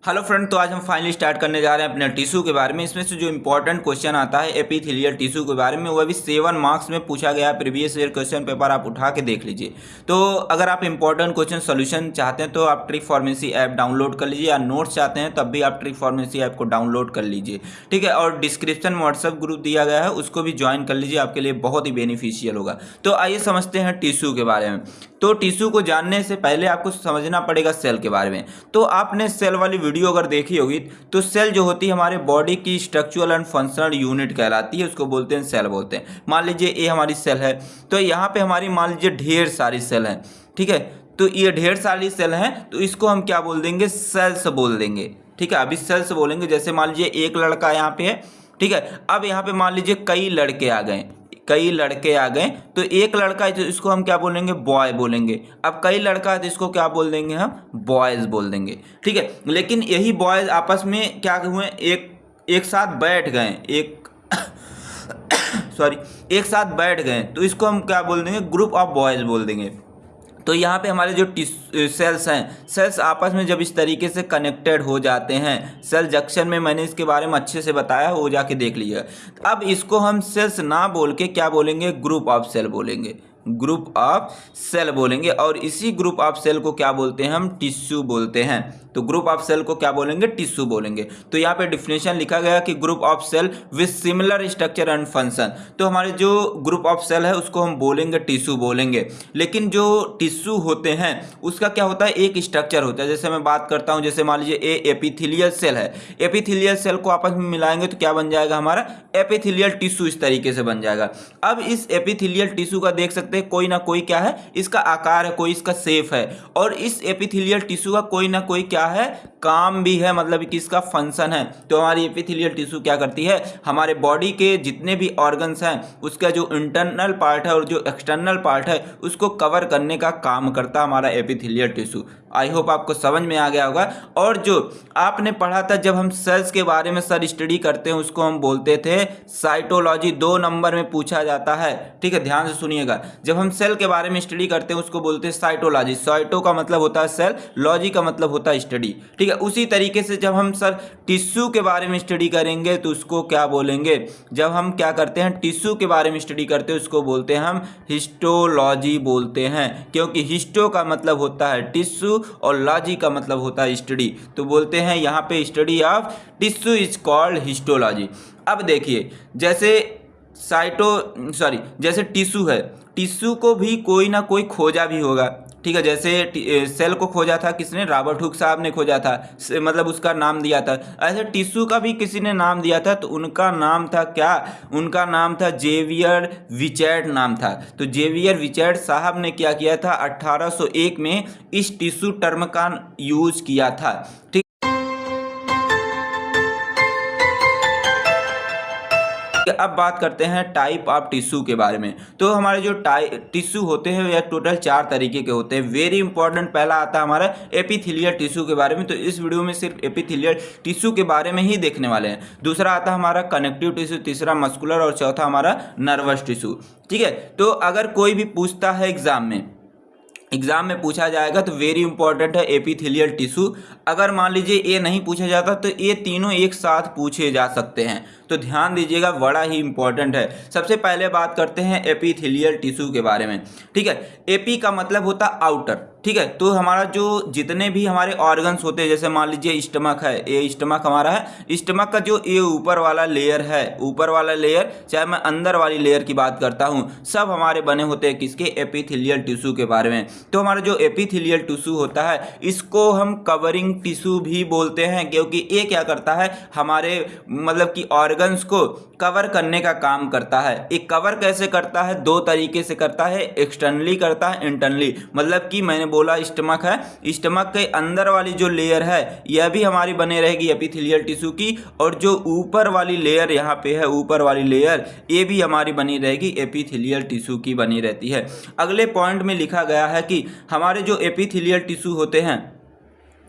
Hello friend, तो आज हम फाइनली स्टार्ट करने जा रहे हैं अपने टिश्यू के बारे में। इसमें से जो इंपॉर्टेंट क्वेश्चन आता है एपिथेलियल टिश्यू के बारे में, वह भी 7 मार्क्स में पूछा गया है। प्रीवियस ईयर क्वेश्चन पेपर आप उठा के देख लीजिए। तो अगर आप इंपॉर्टेंट क्वेश्चन सोल्यूशन चाहते हैं तो आप ट्रिक फार्मेसी ऐप डाउनलोड कर लीजिए, या नोट्स चाहते हैं तब भी आप ट्रिक फार्मेसी ऐप को डाउनलोड कर लीजिए, ठीक है। और डिस्क्रिप्शन में व्हाट्सएप ग्रुप दिया गया है, उसको भी ज्वाइन कर लीजिए, आपके लिए बहुत ही बेनिफिशियल होगा। तो आइए समझते हैं टिश्यू के बारे में। तो टिश्यू को जानने से पहले आपको समझना पड़ेगा सेल के बारे में। तो आपने सेल वाली वीडियो अगर देखी होगी, तो सेल जो होती है हमारे बॉडी की स्ट्रक्चरल एंड फंक्शनल यूनिट कहलाती है, उसको बोलते हैं सेल बोलते हैं। मान लीजिए ये हमारी सेल है, तो यहाँ पे हमारी मान लीजिए ढेर सारी सेल हैं, ठीक है। तो ये ढेर सारी सेल हैं, तो इसको हम क्या बोल देंगे, सेल्स बोल देंगे, ठीक है। अभी सेल्स बोलेंगे। जैसे मान लीजिए एक लड़का यहाँ पे है, ठीक है। अब यहाँ पे मान लीजिए कई लड़के आ गए, तो एक लड़का है तो इसको हम क्या बोलेंगे, बॉय बोलेंगे। अब कई लड़का है तो इसको क्या बोल देंगे, हम बॉयज़ बोल देंगे, ठीक है। लेकिन यही बॉयज़ आपस में क्या हुए, एक साथ बैठ गए, एक साथ बैठ गए, तो इसको हम क्या बोल देंगे, ग्रुप ऑफ बॉयज़ बोल देंगे। तो यहाँ पे हमारे जो सेल्स हैं, सेल्स आपस में जब इस तरीके से कनेक्टेड हो जाते हैं, सेल जंक्शन में, मैंने इसके बारे में अच्छे से बताया, वो जाके देख लीजिएगा। अब इसको हम सेल्स ना बोल के क्या बोलेंगे, ग्रुप ऑफ सेल बोलेंगे, ग्रुप ऑफ सेल बोलेंगे। और इसी ग्रुप ऑफ सेल को क्या बोलते हैं, हम टिश्यू बोलते हैं। तो ग्रुप ऑफ सेल को क्या बोलेंगे, टिश्यू बोलेंगे। तो यहाँ पे डिफिनेशन लिखा गया कि group of cell with similar structure and function. तो हमारे जो ग्रुप ऑफ सेल है उसको हम बोलेंगे टिश्यू बोलेंगे। लेकिन जो टिश्यू होते हैं उसका क्या होता है, एक स्ट्रक्चर होता है। जैसे मैं बात करता हूँ, जैसे मान लीजिए ए एपिथेलियल सेल है, एपिथेलियल सेल को आपस में मिलाएंगे तो क्या बन जाएगा, हमारा एपिथेलियल टिश्यू इस तरीके से बन जाएगा। अब इस एपिथेलियल टिश्यू का देख सकते हैं कोई ना कोई क्या है, इसका आकार है, कोई इसका शेप है। और इस एपिथेलियल टिश्यू का कोई ना कोई क्या है, काम भी है, मतलब कि इसका फंक्शन है। तो हमारी एपिथेलियल टिश्यू क्या करती है, हमारे बॉडी के जितने भी ऑर्गन्स हैं उसका जो इंटरनल पार्ट है और जो एक्सटर्नल पार्ट है उसको कवर करने का काम करता है हमारा एपिथेलियल टिश्यू। आई होप आपको समझ में आ गया होगा। और जो आपने पढ़ा था जब हम सेल्स के बारे में सर स्टडी करते हैं, उसको हम बोलते थे साइटोलॉजी। 2 नंबर में पूछा जाता है, ठीक है, ध्यान से सुनिएगा। जब हम सेल के बारे में स्टडी करते हैं उसको बोलते हैं साइटोलॉजी। साइटो का मतलब होता है सेल, लॉजी का मतलब होता है स्टडी, ठीक है। उसी तरीके से जब हम सर टिश्यू के बारे में स्टडी करेंगे तो उसको क्या बोलेंगे, जब हम क्या करते हैं टिश्यू के बारे में स्टडी करते हैं उसको बोलते हैं हम हिस्टोलॉजी बोलते हैं। क्योंकि हिस्टो का मतलब होता है टिश्यू और लॉजी का मतलब होता है स्टडी, तो बोलते हैं यहाँ पे study of tissue is called histology. अब देखिए, जैसे जैसे टिश्यू है, टिश्यू को भी कोई ना कोई खोजा भी होगा, ठीक है। जैसे सेल को खोजा था किसने, रॉबर्ट हुक साहब ने खोजा था, मतलब उसका नाम दिया था। ऐसे टिश्यू का भी किसी ने नाम दिया था, तो उनका नाम था क्या, उनका नाम था जेवियर विचैर्ड नाम था। तो जेवियर विचैर्ड साहब ने क्या किया था, 1801 में इस टिश्यू टर्म का यूज किया था, ठीक। अब बात करते हैं टाइप ऑफ टिश्यू के बारे में। तो हमारे जो टिश्यू होते हैं यह टोटल 4 तरीके के होते हैं। वेरी इंपॉर्टेंट पहला आता है हमारा एपिथेलियल टिश्यू के बारे में। तो इस वीडियो में सिर्फ एपिथेलियल टिश्यू के बारे में ही देखने वाले हैं। दूसरा आता है हमारा कनेक्टिव टिश्यू, तीसरा मस्कुलर और चौथा हमारा नर्वस टिश्यू, ठीक है। तो अगर कोई भी पूछता है एग्जाम में पूछा जाएगा तो वेरी इंपॉर्टेंट है एपिथेलियल टिश्यू। अगर मान लीजिए ये नहीं पूछा जाता तो ये तीनों एक साथ पूछे जा सकते हैं, तो ध्यान दीजिएगा, बड़ा ही इंपॉर्टेंट है। सबसे पहले बात करते हैं एपिथेलियल टिश्यू के बारे में, ठीक है। एपी का मतलब होता है आउटर, ठीक है। तो हमारा जो जितने भी हमारे ऑर्गन्स होते हैं, जैसे मान लीजिए स्टमक है, ये स्टमक हमारा है, स्टमक का जो ये ऊपर वाला लेयर है, ऊपर वाला लेयर, चाहे मैं अंदर वाली लेयर की बात करता हूँ, सब हमारे बने होते हैं किसके, एपिथेलियल टिश्यू के बारे में। तो हमारा जो एपिथेलियल टिश्यू होता है इसको हम कवरिंग टिश्यू भी बोलते हैं, क्योंकि ये क्या करता है, हमारे मतलब कि ऑर्गन्स को कवर करने का काम करता है। एक कवर कैसे करता है, 2 तरीके से करता है, एक्सटर्नली करता है, इंटरनली। मतलब कि मैंने बोला स्टमक है, स्टमक के अंदर वाली जो लेयर है यह भी हमारी बने रहेगी एपिथेलियल टिश्यू की, और जो ऊपर वाली लेयर यहाँ पे है, ऊपर वाली लेयर, ये भी हमारी बनी रहेगी एपिथेलियल टिश्यू की बनी रहती है। अगले पॉइंट में लिखा गया है कि हमारे जो एपिथेलियल टिश्यू होते हैं,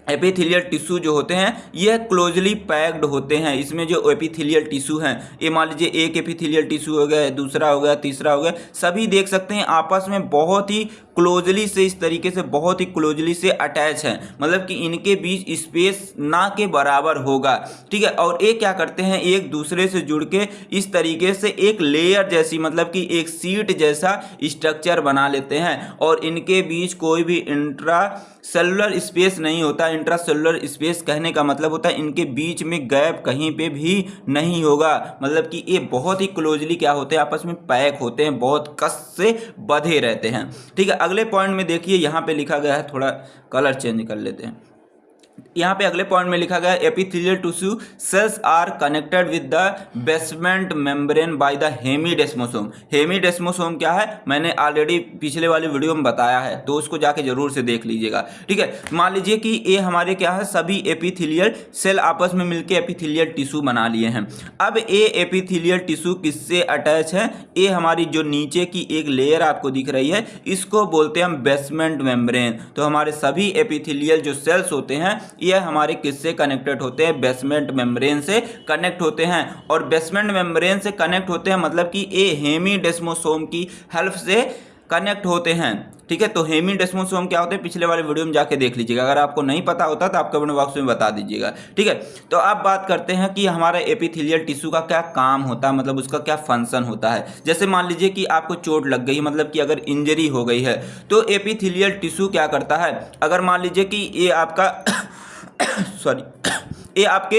एपिथेलियल टिश्यू जो होते हैं यह क्लोजली पैक्ड होते हैं। इसमें जो एपिथेलियल टिश्यू हैं, ये मान लीजिए एक एपिथेलियल टिश्यू हो गया, दूसरा हो गया, तीसरा हो गया, सभी देख सकते हैं आपस में बहुत ही क्लोजली से, इस तरीके से बहुत ही क्लोजली से अटैच हैं, मतलब कि इनके बीच स्पेस ना के बराबर होगा, ठीक है। और ये क्या करते हैं, एक दूसरे से जुड़ के इस तरीके से एक लेयर जैसी, मतलब कि एक सीट जैसा स्ट्रक्चर बना लेते हैं और इनके बीच कोई भी इंट्रा सेलुलर स्पेस नहीं होता। इंट्रा सेलुलर स्पेस कहने का मतलब होता है इनके बीच में गैप कहीं पे भी नहीं होगा, मतलब कि ये बहुत ही क्लोजली क्या होते हैं, आपस में पैक होते हैं, बहुत कस से बंधे रहते हैं, ठीक है। अगले पॉइंट में देखिए यहाँ पे लिखा गया है, थोड़ा कलर चेंज कर लेते हैं। यहाँ पे अगले पॉइंट में लिखा गया है epithelial tissue cells are connected with the basement membrane by the hemidesmosome. Hemidesmosome क्या है, मैंने ऑलरेडी पिछले वाली वीडियो में बताया है, तो उसको जाके जरूर से देख लीजिएगा, ठीक है। मान लीजिए कि ये हमारे क्या है, सभी एपिथेलियल सेल आपस में मिलकर एपिथेलियल टिश्यू बना लिए हैं। अब ये एपिथेलियल टिश्यू किससे अटैच है, ये हमारी जो नीचे की एक लेयर आपको दिख रही है, इसको बोलते हैं हम बेसमेंट मेम्ब्रेन। तो हमारे सभी एपिथेलियल जो सेल्स होते हैं ये हमारे किससे कनेक्टेड होते हैं, बेसमेंट मेम्ब्रेन से कनेक्ट होते हैं। और बेसमेंट मेम्ब्रेन से कनेक्ट होते हैं मतलब कि ये हेमीडेस्मोसोम की हेल्प से कनेक्ट होते हैं, ठीक है। तो हेमीडेस्मोसोम क्या होते हैं, पिछले वाले वीडियो में जाके देख लीजिएगा, अगर आपको नहीं पता होता तो आप कमेंट बॉक्स में बता दीजिएगा, ठीक है। तो अब बात करते हैं कि हमारा एपिथेलियल टिश्यू का क्या काम होता है, मतलब उसका क्या फंक्शन होता है। जैसे मान लीजिए कि आपको चोट लग गई, मतलब कि अगर इंजरी हो गई है, तो एपिथेलियल टिश्यू क्या करता है, अगर मान लीजिए कि ये आपका सॉरी ये आपके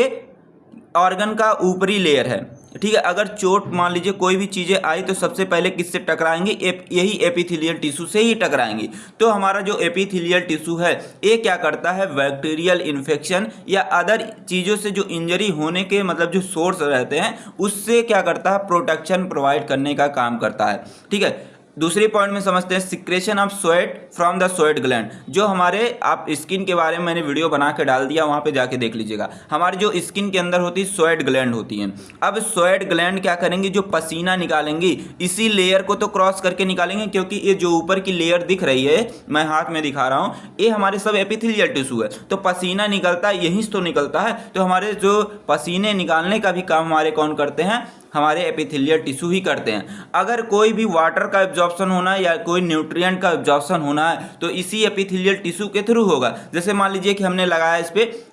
ऑर्गन का ऊपरी लेयर है, ठीक है। अगर चोट मान लीजिए कोई भी चीज़ें आई तो सबसे पहले किससे टकराएंगे, यही एपिथेलियल टिश्यू से ही टकराएंगी। तो हमारा जो एपिथेलियल टिश्यू है ये क्या करता है, बैक्टीरियल इन्फेक्शन या अदर चीज़ों से जो इंजरी होने के मतलब जो सोर्स रहते हैं उससे क्या करता है, प्रोटेक्शन प्रोवाइड करने का काम करता है, ठीक है। दूसरी पॉइंट में समझते हैं secretion of sweat from the sweat gland. जो हमारे, आप स्किन के बारे में मैंने वीडियो बना के डाल दिया, वहाँ पे जाके देख लीजिएगा। हमारी जो स्किन के अंदर होती है स्वेट ग्लैंड होती हैं। अब स्वेट ग्लैंड क्या करेंगी, जो पसीना निकालेंगी इसी लेयर को तो क्रॉस करके निकालेंगे, क्योंकि ये जो ऊपर की लेयर दिख रही है, मैं हाथ में दिखा रहा हूँ, ये हमारे सब एपिथेलियल टिश्यू है। तो पसीना निकलता है, यहीं से तो निकलता है, तो हमारे जो पसीने निकालने का भी काम हमारे कौन करते हैं, हमारे एपिथेलियल टिश्यू ही करते हैं। अगर कोई भी वाटर का एब्जॉर्प्शन होना है या कोई न्यूट्रिएंट का एब्जॉर्प्शन होना है तो इसी एपिथेलियल टिश्यू के थ्रू होगा। जैसे मान लीजिए कि हमने लगाया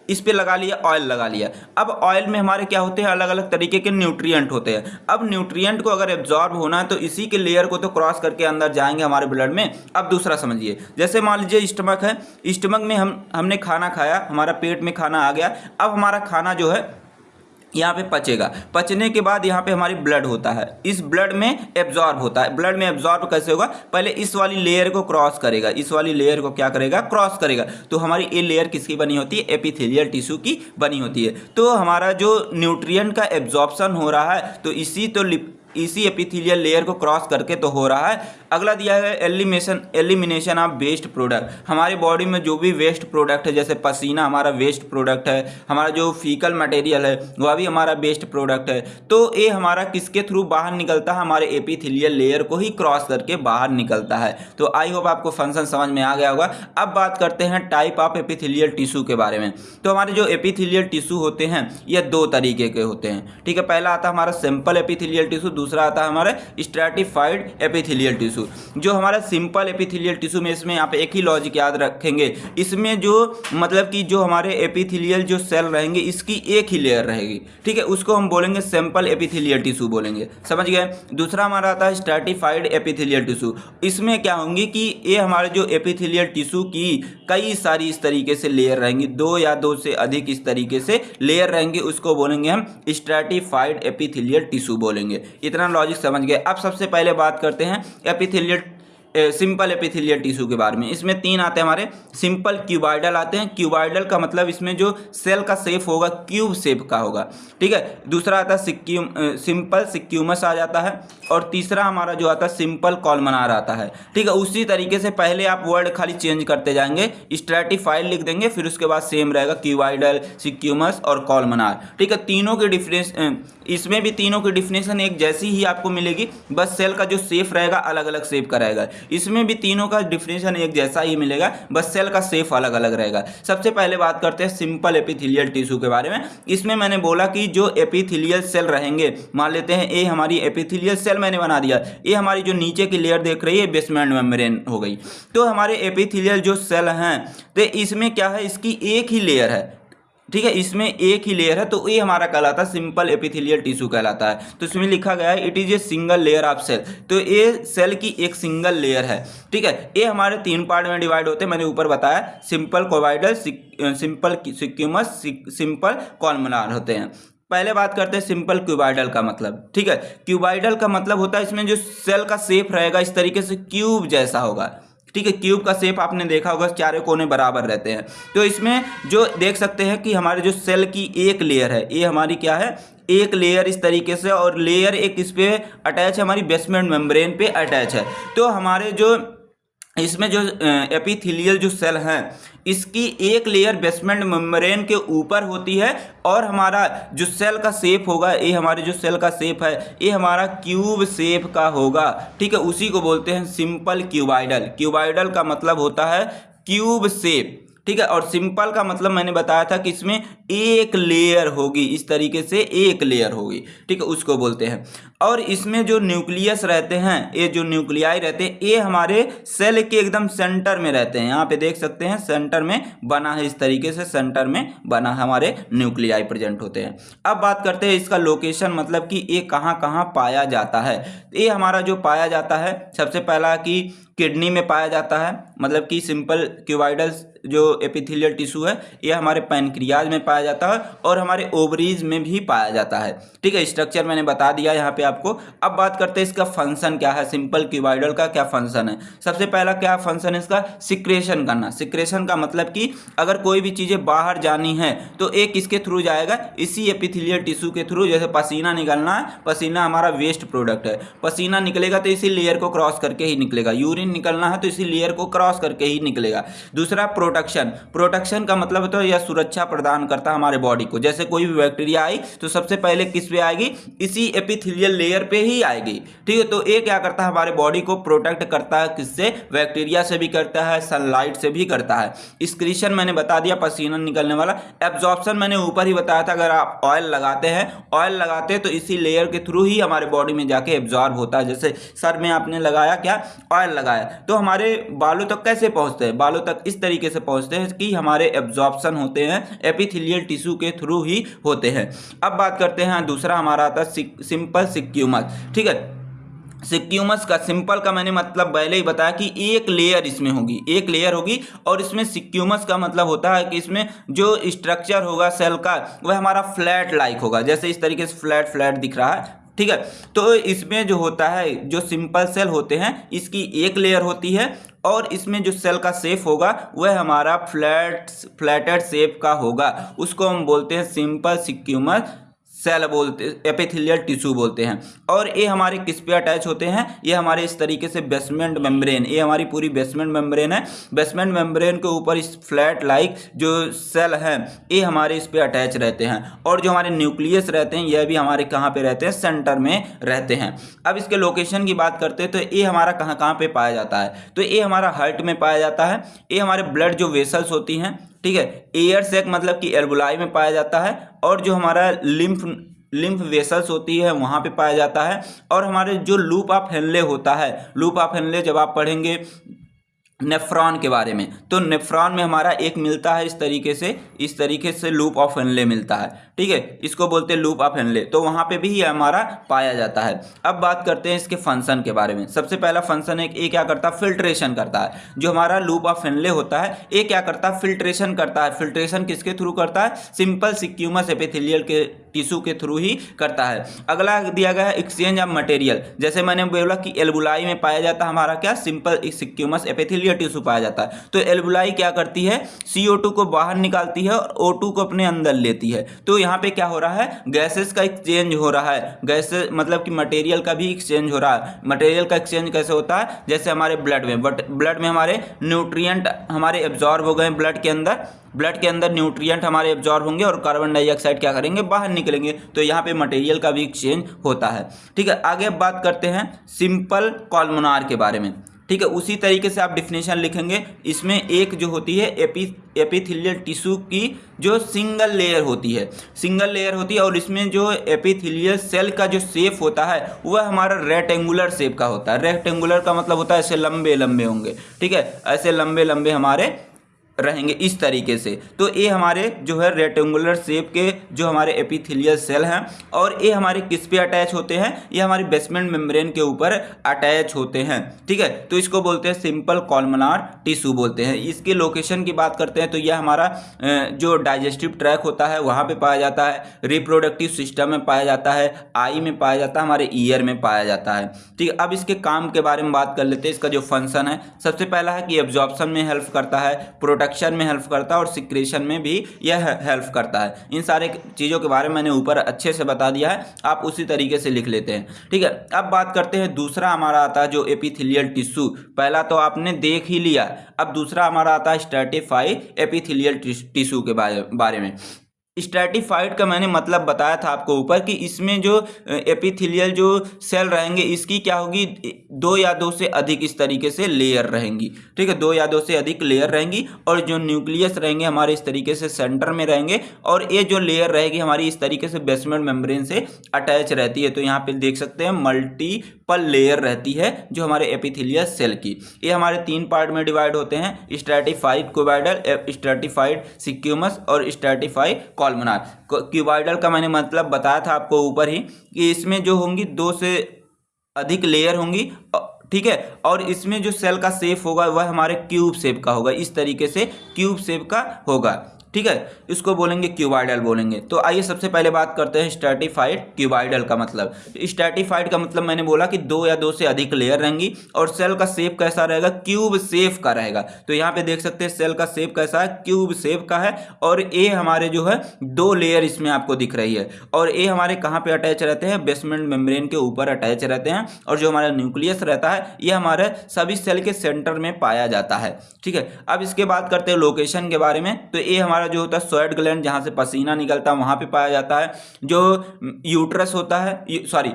इस पे लगा लिया, ऑयल लगा लिया। अब ऑयल में हमारे क्या होते हैं, अलग अलग तरीके के न्यूट्रिएंट होते हैं। अब न्यूट्रिएंट को अगर एब्जॉर्ब होना है तो इसी के लेयर को तो क्रॉस करके अंदर जाएंगे हमारे ब्लड में। अब दूसरा समझिए, जैसे मान लीजिए स्टमक है, स्टमक में हमने खाना खाया, हमारा पेट में खाना आ गया। अब हमारा खाना जो है यहाँ पे पचेगा, पचने के बाद यहाँ पे हमारी ब्लड होता है, इस ब्लड में एब्जॉर्ब होता है। ब्लड में एब्जॉर्ब कैसे होगा, पहले इस वाली लेयर को क्रॉस करेगा, इस वाली लेयर को क्या करेगा, क्रॉस करेगा। तो हमारी ये लेयर किसकी बनी होती है, एपिथेलियल टिश्यू की बनी होती है। तो हमारा जो न्यूट्रिएंट का एब्जॉर्प्शन हो रहा है तो इसी एपिथेलियल लेयर को क्रॉस करके तो हो रहा है। अगला दिया है एलिमिनेशन ऑफ वेस्ट प्रोडक्ट। हमारे बॉडी में जो भी वेस्ट प्रोडक्ट है, जैसे पसीना हमारा वेस्ट प्रोडक्ट है, हमारा जो फीकल मटेरियल है वह भी हमारा वेस्ट प्रोडक्ट है। तो ये हमारा किसके थ्रू बाहर निकलता है, हमारे एपिथेलियल लेयर को ही क्रॉस करके बाहर निकलता है। तो आई होप आपको फंक्शन समझ में आ गया होगा। अब बात करते हैं टाइप ऑफ एपिथेलियल टिश्यू के बारे में। तो हमारे जो एपिथेलियल टिश्यू होते हैं ये दो तरीके के होते हैं, ठीक है। पहला आता है हमारा सिंपल एपिथेलियल टिश्यू, दूसरा आता है हमारा स्ट्रैटिफाइड एपिथेलियल टिश्यू। जो हमारा सिंपल एपिथेलियल टिश्यू में, इसमें आप एक ही लॉजिक याद रखेंगे, इसमें जो मतलब कि जो हमारे एपिथेलियल जो सेल रहेंगे इसकी एक ही लेयर रहेगी, ठीक है, उसको हम बोलेंगे सिंपल एपिथेलियल टिश्यू बोलेंगे, समझ गए। दूसरा हमारा आता है स्ट्रैटिफाइड एपिथेलियल टिश्यू। इसमें क्या होंगी कि ये हमारे जो एपिथेलियल टिश्यू की कई सारी इस तरीके से लेयर रहेंगी, दो या दो से अधिक इस तरीके से लेयर रहेंगे, उसको बोलेंगे हम स्ट्रैटिफाइड एपिथेलियल टिश्यू बोलेंगे। इतना लॉजिक समझ गए। अब सबसे पहले बात करते हैं सिंपल एपिथेलियल टिश्यू के बारे में। इसमें तीन आते हैं हमारे, सिंपल, क्यूबॉइडल आते हैं। क्यूबॉइडल का मतलब इसमें जो सेल का शेप होगा क्यूब शेप का होगा, ठीक है। दूसरा आता है सिंपल सिक्यूमस आ जाता है, और तीसरा हमारा जो आता है सिंपल कॉलमनार आता है, ठीक है। उसी तरीके से पहले आप वर्ड खाली चेंज करते जाएंगे, स्ट्रैटिफाइड लिख देंगे, फिर उसके बाद सेम रहेगा क्यूबॉइडल, सिक्यूमस और कॉलमनार, ठीक है। तीनों के डिफरेंस, इसमें भी तीनों की डिफिनेशन एक जैसी ही आपको मिलेगी, बस सेल का जो शेप रहेगा अलग अलग शेप का रहेगा। इसमें भी तीनों का डिफिनेशन एक जैसा ही मिलेगा, बस सेल का शेप अलग अलग रहेगा। सबसे पहले बात करते हैं सिंपल एपिथेलियल टिश्यू के बारे में। इसमें मैंने बोला कि जो एपिथेलियल सेल रहेंगे, मान लेते हैं ये हमारी एपिथेलियल सेल मैंने बना दिया, ये हमारी जो नीचे की लेयर देख रही है बेसमेंट मेम्ब्रेन हो गई। तो हमारे एपिथेलियल जो सेल हैं तो इसमें क्या है, इसकी एक ही लेयर है, ठीक है, इसमें एक ही लेयर है, तो ये हमारा कहलाता है सिंपल एपिथेलियल टिश्यू कहलाता है। तो इसमें लिखा गया है it is a single layer of cell, तो ये सेल की एक सिंगल लेयर है, ठीक है। ये हमारे तीन पार्ट में डिवाइड होते हैं, मैंने ऊपर बताया, सिंपल कोवाइडल, सिंपल सिक्यूमस, सिंपल कॉलमनार होते हैं। पहले बात करते हैं सिंपल क्यूबाइडल का मतलब, ठीक है। क्यूबाइडल का मतलब होता है इसमें जो सेल का शेप रहेगा इस तरीके से क्यूब जैसा होगा, ठीक है। क्यूब का शेप आपने देखा होगा, चारों कोने बराबर रहते हैं। तो इसमें जो देख सकते हैं कि हमारे जो सेल की एक लेयर है, ये हमारी क्या है, एक लेयर इस तरीके से, और लेयर एक इस पे अटैच है, हमारी बेसमेंट मेम्ब्रेन पे अटैच है। तो हमारे जो इसमें जो एपिथेलियल जो सेल हैं इसकी एक लेयर बेसमेंट मेम्ब्रेन के ऊपर होती है, और हमारा जो सेल का शेप होगा, ये हमारे जो सेल का शेप है ये हमारा क्यूब शेप का होगा, ठीक है। उसी को बोलते हैं सिंपल क्यूबाइडल। क्यूबाइडल का मतलब होता है क्यूब शेप, ठीक है। और सिंपल का मतलब मैंने बताया था कि इसमें एक लेयर होगी, इस तरीके से एक लेयर होगी, ठीक है, उसको बोलते हैं। और इसमें जो न्यूक्लियस रहते हैं, ये जो न्यूक्लियाई रहते हैं, ये हमारे सेल के एकदम सेंटर में रहते हैं। यहाँ पे देख सकते हैं सेंटर में बना है, इस तरीके से सेंटर में बना हमारे न्यूक्लियाई प्रेजेंट होते हैं। अब बात करते हैं इसका लोकेशन, मतलब कि ये कहाँ कहाँ पाया जाता है। ये हमारा जो पाया जाता है, सबसे पहला कि किडनी में पाया जाता है, मतलब कि सिंपल क्यूबाइडल जो एपिथेलियल टिश्यू है ये हमारे पैनक्रियाज में पाया जाता है, और हमारे ओवरीज में भी पाया जाता है, ठीक है। स्ट्रक्चर मैंने बता दिया यहाँ पे आपको। अब बात करते हैं इसका फंक्शन क्या है, सिंपल क्यूबाइडल का क्या फंक्शन है। सबसे पहला क्या फंक्शन है इसका, सिक्रेशन करना। सिक्रेशन का मतलब कि अगर कोई भी चीज़ें बाहर जानी है तो एक किसके थ्रू जाएगा, इसी एपिथेलियल टिश्यू के थ्रू। जैसे पसीना निकलना है, पसीना हमारा वेस्ट प्रोडक्ट है, पसीना निकलेगा तो इसी लेयर को क्रॉस करके ही निकलेगा। यूरिन निकलना है तो इसी लेयर को क्रॉस करके ही निकलेगा। दूसरा प्रोटेक्शन। प्रोटेक्शन का मतलब होता है यह सुरक्षा प्रदान करता है हमारे बॉडी को। जैसे कोई भी बैक्टीरिया आई तो सबसे पहले किस पे आएगी, इसी एपिथेलियल लेयर पे ही आएगी, ठीक है। तो ये क्या करता है, हमारे बॉडी को प्रोटेक्ट करता है, किससे, बैक्टीरिया से भी करता है, सनलाइट से भी करता है। एक्सक्रीशन मैंने बता दिया, पसीना निकलने वाला। एब्जॉर्प्शन मैंने ऊपर ही बताया था, अगर आप ऑयल लगाते हैं, ऑयल लगाते हैं तो इसी लेयर के थ्रू ही हमारे बॉडी में जाके एब्जॉर्ब होता है। जैसे सर में आपने लगाया क्या, ऑयल लगाया, तो हमारे बालों तक कैसे पहुंचते हैं, बालों तक इस तरीके से पहुंचते हैं कि हमारे एब्जॉर्प्शन होते हैं एपिथेलियल टिश्यू के थ्रू ही होते हैं। अब बात करते हैं दूसरा हमारा आता है सिंपल सिक्यूमस, ठीक है। सिक्यूमस का, सिंपल का मैंने मतलब पहले ही बताया कि एक लेयर इसमें होगी, एक लेयर होगी। और इसमें सिक्यूमस का मतलब होता है कि इसमें जो स्ट्रक्चर होगा सेल का वह हमारा फ्लैट लाइक होगा, जैसे इस तरीके से फ्लैट फ्लैट दिख रहा है, ठीक है। तो इसमें जो होता है, जो सिंपल सेल होते हैं इसकी एक लेयर होती है, और इसमें जो सेल का शेप होगा वह हमारा फ्लैटेड शेप का होगा, उसको हम बोलते हैं सिंपल सिक्यूमस सेल बोलते, एपिथेलियल टिश्यू बोलते हैं। और ये हमारे किस पे अटैच होते हैं, ये हमारे इस तरीके से बेसमेंट मेम्ब्रेन, ये हमारी पूरी बेसमेंट मेम्ब्रेन है। बेसमेंट मेम्ब्रेन के ऊपर इस फ्लैट लाइक जो सेल हैं ये हमारे इस पे अटैच रहते हैं। और जो हमारे न्यूक्लियस रहते हैं यह भी हमारे कहाँ पे रहते हैं, सेंटर में रहते हैं। अब इसके लोकेशन की बात करते हैं तो ये हमारा कहाँ कहाँ पे पाया जाता है, तो ये हमारा हार्ट में पाया जाता है, ये हमारे ब्लड जो वेसल्स होती हैं, ठीक है, एयर सैक मतलब कि एल्बुलाई में पाया जाता है, और जो हमारा लिम्फ वेसल्स होती है वहाँ पे पाया जाता है। और हमारे जो लूप ऑफ हेनले होता है, लूप ऑफ हेनले जब आप पढ़ेंगे नेफ्रॉन के बारे में, तो नेफ्रॉन में हमारा एक मिलता है इस तरीके से लूप ऑफ हेनले मिलता है, ठीक है, इसको बोलते हैं लूप ऑफ हेनले। तो वहाँ पे भी ये हमारा पाया जाता है। अब बात करते हैं इसके फंक्शन के बारे में। सबसे पहला फंक्शन है, ये क्या करता है, फिल्ट्रेशन करता है। जो हमारा लूप ऑफ हेनले होता है ये क्या करता है, फिल्ट्रेशन करता है। फिल्ट्रेशन किसके थ्रू करता है, सिंपल सिक्यूमस एपिथेलियल के टिश्यू के थ्रू ही करता है। अगला दिया गया है एक्सचेंज ऑफ मटेरियल। जैसे मैंने बोला कि एल्बुलाई में पाया जाता है हमारा क्या, सिंपल सिक्यूमस एपिथेलियल टिश्यू पाया जाता है। तो एल्बुलाई क्या करती है, CO2 को बाहर निकालती है और O2 को अपने अंदर लेती है। तो यहाँ पे क्या हो रहा है, गैसेस का एक्सचेंज हो रहा है, गैसेस मतलब कि मटेरियल का भी एक्सचेंज हो रहा है। मटेरियल का एक्सचेंज कैसे होता है, जैसे हमारे ब्लड में, ब्लड में हमारे न्यूट्रिएंट हमारे एब्जॉर्ब हो गए, ब्लड के अंदर न्यूट्रिएंट हमारे एब्जॉर्ब होंगे और कार्बन डाइऑक्साइड क्या करेंगे, बाहर निकलेंगे। तो यहाँ पे मटेरियल का भी एक्सचेंज होता है, ठीक है। आगे बात करते हैं सिंपल कॉलमनार के बारे में। ठीक है। उसी तरीके से आप डिफिनेशन लिखेंगे। इसमें एक जो होती है एपिथेलियल टिश्यू की जो सिंगल लेयर होती है और इसमें जो एपिथेलियल सेल का जो शेप होता है वह हमारा रेक्टेंगुलर शेप का होता है। रेक्टेंगुलर का मतलब होता है ऐसे लंबे लंबे होंगे, ठीक है, ऐसे लंबे लंबे हमारे रहेंगे इस तरीके से। तो ये हमारे जो है रेक्टेंगुलर शेप के जो हमारे एपिथेलियल सेल हैं और ये हमारे किस पे अटैच होते हैं, ये हमारे बेसमेंट मेम्ब्रेन के ऊपर अटैच होते हैं, ठीक है। तो इसको बोलते हैं सिंपल कॉलमनार टिश्यू बोलते हैं। इसके लोकेशन की बात करते हैं तो यह हमारा जो डाइजेस्टिव ट्रैक होता है वहाँ पे पाया जाता है, रिप्रोडक्टिव सिस्टम में पाया जाता है, आई में पाया जाता है, हमारे ईयर में पाया जाता है, ठीक है। अब इसके काम के बारे में बात कर लेते हैं। इसका जो फंक्शन है, सबसे पहला है कि एब्जॉर्प्शन में हेल्प करता है, प्रोडक्शन में हेल्प करता है और सिक्रेशन में भी यह हेल्प करता है। इन सारे चीज़ों के बारे में मैंने ऊपर अच्छे से बता दिया है, आप उसी तरीके से लिख लेते हैं, ठीक है। अब बात करते हैं दूसरा हमारा आता है जो एपिथेलियल टिश्यू। पहला तो आपने देख ही लिया, अब दूसरा हमारा आता है स्ट्रैटिफाइड एपिथेलियल टिश्यू के बारे में। स्ट्रैटिफाइड का मैंने मतलब बताया था आपको ऊपर कि इसमें जो एपिथेलियल जो सेल रहेंगे इसकी क्या होगी, 2 या 2 से अधिक इस तरीके से लेयर रहेंगी, ठीक है, 2 या 2 से अधिक लेयर रहेंगी और जो न्यूक्लियस रहेंगे हमारे इस तरीके से सेंटर में रहेंगे और ये जो लेयर रहेगी हमारी इस तरीके से बेसमेंट मेम्ब्रेन से अटैच रहती है। तो यहाँ पे देख सकते हैं मल्टीपल लेयर रहती है जो हमारे एपिथेलियल सेल की। ये हमारे 3 पार्ट में डिवाइड होते हैं, स्ट्रैटिफाइड क्यूबॉइडल, स्ट्रैटिफाइड सिक्यूमस और स्ट्रैटिफाइड कॉलमनार। क्यूबॉइडल का मैंने मतलब बताया था आपको ऊपर ही कि इसमें जो होंगी 2 से अधिक लेयर होंगी, ठीक है, और इसमें जो सेल का शेप होगा वह हमारे क्यूब शेप का होगा, इस तरीके से क्यूब शेप का होगा, ठीक है। इसको बोलेंगे क्यूबॉइडल बोलेंगे। तो आइए सबसे पहले बात करते हैं स्ट्रैटिफाइड क्यूबॉइडल का मतलब। स्ट्रैटिफाइड का मतलब मैंने बोला कि 2 या 2 से अधिक लेयर रहेंगी और सेल का शेप कैसा रहेगा, क्यूब शेप का रहेगा। तो यहाँ पे देख सकते हैं सेल का शेप कैसा है, क्यूब शेप का है और ये हमारे जो है 2 लेयर इसमें आपको दिख रही है और ये हमारे कहाँ पे अटैच रहते हैं, बेसमेंट मेम्ब्रेन के ऊपर अटैच रहते हैं और जो हमारा न्यूक्लियस रहता है ये हमारे सभी सेल के सेंटर में पाया जाता है, ठीक है। अब इसके बात करते हैं लोकेशन के बारे में। तो ये हमारा जो होता है स्वेट ग्लैंड, जहां से पसीना निकलता है वहां पे पाया जाता है। जो यूट्रस होता है,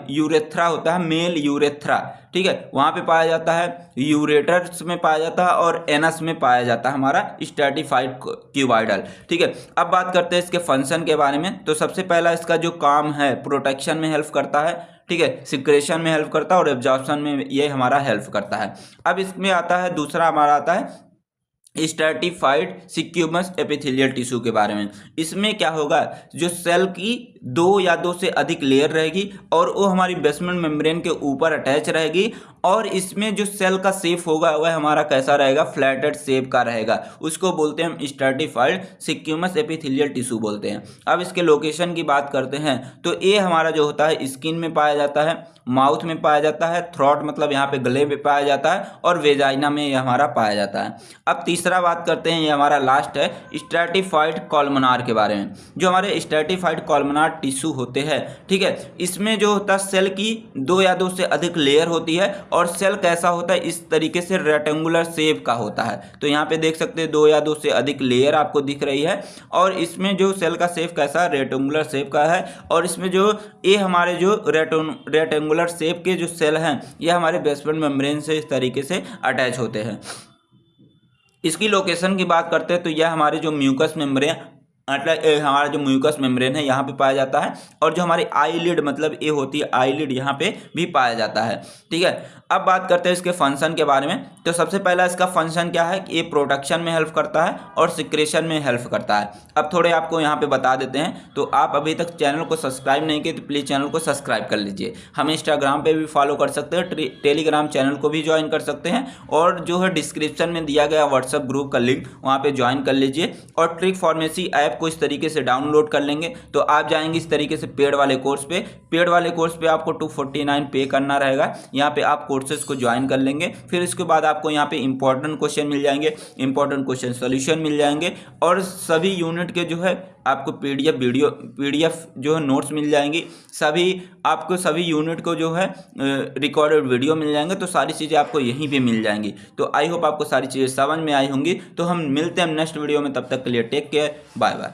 यूरेथ्रा होता है, मेल यूरेथ्रा, ठीक है, वहां पे पाया जाता है। यूरेटर्स में पाया जाता है और एनस में पाया जाता है हमारा स्ट्रैटिफाइड क्यूबॉइडल, ठीक है। अब बात करते हैं इसके फंक्शन के बारे में। तो सबसे पहला इसका जो काम है, प्रोटेक्शन में हेल्प करता है, ठीक है, सिक्रेशन में हेल्प करता है और एब्जॉर्प्शन में ये हमारा हेल्प करता है। अब इसमें आता है दूसरा हमारा आता है स्ट्रैटिफाइड सिक्यूमस एपिथेलियल टिश्यू के बारे में। इसमें क्या होगा, जो सेल की 2 या 2 से अधिक लेयर रहेगी और वो हमारी बेसमेंट मेम्ब्रेन के ऊपर अटैच रहेगी और इसमें जो सेल का शेप होगा वह हमारा कैसा रहेगा, फ्लैटेड शेप का रहेगा। उसको बोलते हैं हम स्ट्रैटिफाइड सिक्यूमस एपिथेलियल टिश्यू बोलते हैं। अब इसके लोकेशन की बात करते हैं तो ये हमारा जो होता है स्किन में पाया जाता है, माउथ में पाया जाता है, थ्रोट मतलब यहाँ पे गले में पाया जाता है और वेजाइना में ये हमारा पाया जाता है। अब तीसरा बात करते हैं, ये हमारा लास्ट है स्ट्रैटिफाइड कॉलमनार के बारे में। जो हमारे स्ट्रैटिफाइड कॉलमनार टिश्यू होते हैं, ठीक है, इसमें जो होता है सेल की 2 या 2 से अधिक लेयर होती है और सेल कैसा होता है, इस तरीके से रेक्टेंगुलर शेप का होता है। तो यहाँ पे देख सकते हैं 2 या 2 से अधिक लेयर आपको दिख रही है और इसमें जो सेल का शेप कैसा है, रेक्टेंगुलर शेप का है और इसमें जो ये हमारे जो रेक्टेंगुलर शेप के जो सेल हैं ये हमारे बेसमेंट मेम्ब्रेन से इस तरीके से अटैच होते हैं। इसकी लोकेशन की बात करते हैं तो यह हमारे जो म्यूकस मेम्ब्रेन हमारा जो म्यूकस मेम्ब्रेन है यहाँ पे पाया जाता है और जो हमारी आईलिड मतलब ये होती है आईलिड, यहाँ पे भी पाया जाता है, ठीक है। अब बात करते हैं इसके फंक्शन के बारे में। तो सबसे पहला इसका फंक्शन क्या है कि ये प्रोडक्शन में हेल्प करता है और सिक्रेशन में हेल्प करता है। अब थोड़े आपको यहाँ पे बता देते हैं। तो आप अभी तक चैनल को सब्सक्राइब नहीं किए तो प्लीज़ चैनल को सब्सक्राइब कर लीजिए। हमें इंस्टाग्राम पे भी फॉलो कर सकते हैं, टेलीग्राम चैनल को भी ज्वाइन कर सकते हैं और जो है डिस्क्रिप्शन में दिया गया व्हाट्सएप ग्रुप का लिंक वहाँ पर ज्वाइन कर लीजिए और ट्रिक फार्मेसी ऐप को इस तरीके से डाउनलोड कर लेंगे तो आप जाएंगे इस तरीके से पेड वाले कोर्स पे। पेड वाले कोर्स पे आपको 249 पे करना रहेगा। यहाँ पे आप कोर्सेज को ज्वाइन कर लेंगे, फिर इसके बाद आपको यहाँ पे इंपॉर्टेंट क्वेश्चन मिल जाएंगे, इंपॉर्टेंट क्वेश्चन सॉल्यूशन मिल जाएंगे और सभी यूनिट के जो है आपको पीडीएफ जो है नोट्स मिल जाएंगी। आपको सभी यूनिट को जो है रिकॉर्डेड वीडियो मिल जाएंगे। तो सारी चीज़ें आपको यहीं पे मिल जाएंगी। तो आई होप आपको सारी चीज़ें समझ में आई होंगी। तो हम मिलते हैं नेक्स्ट वीडियो में, तब तक के लिए टेक केयर, बाय बाय।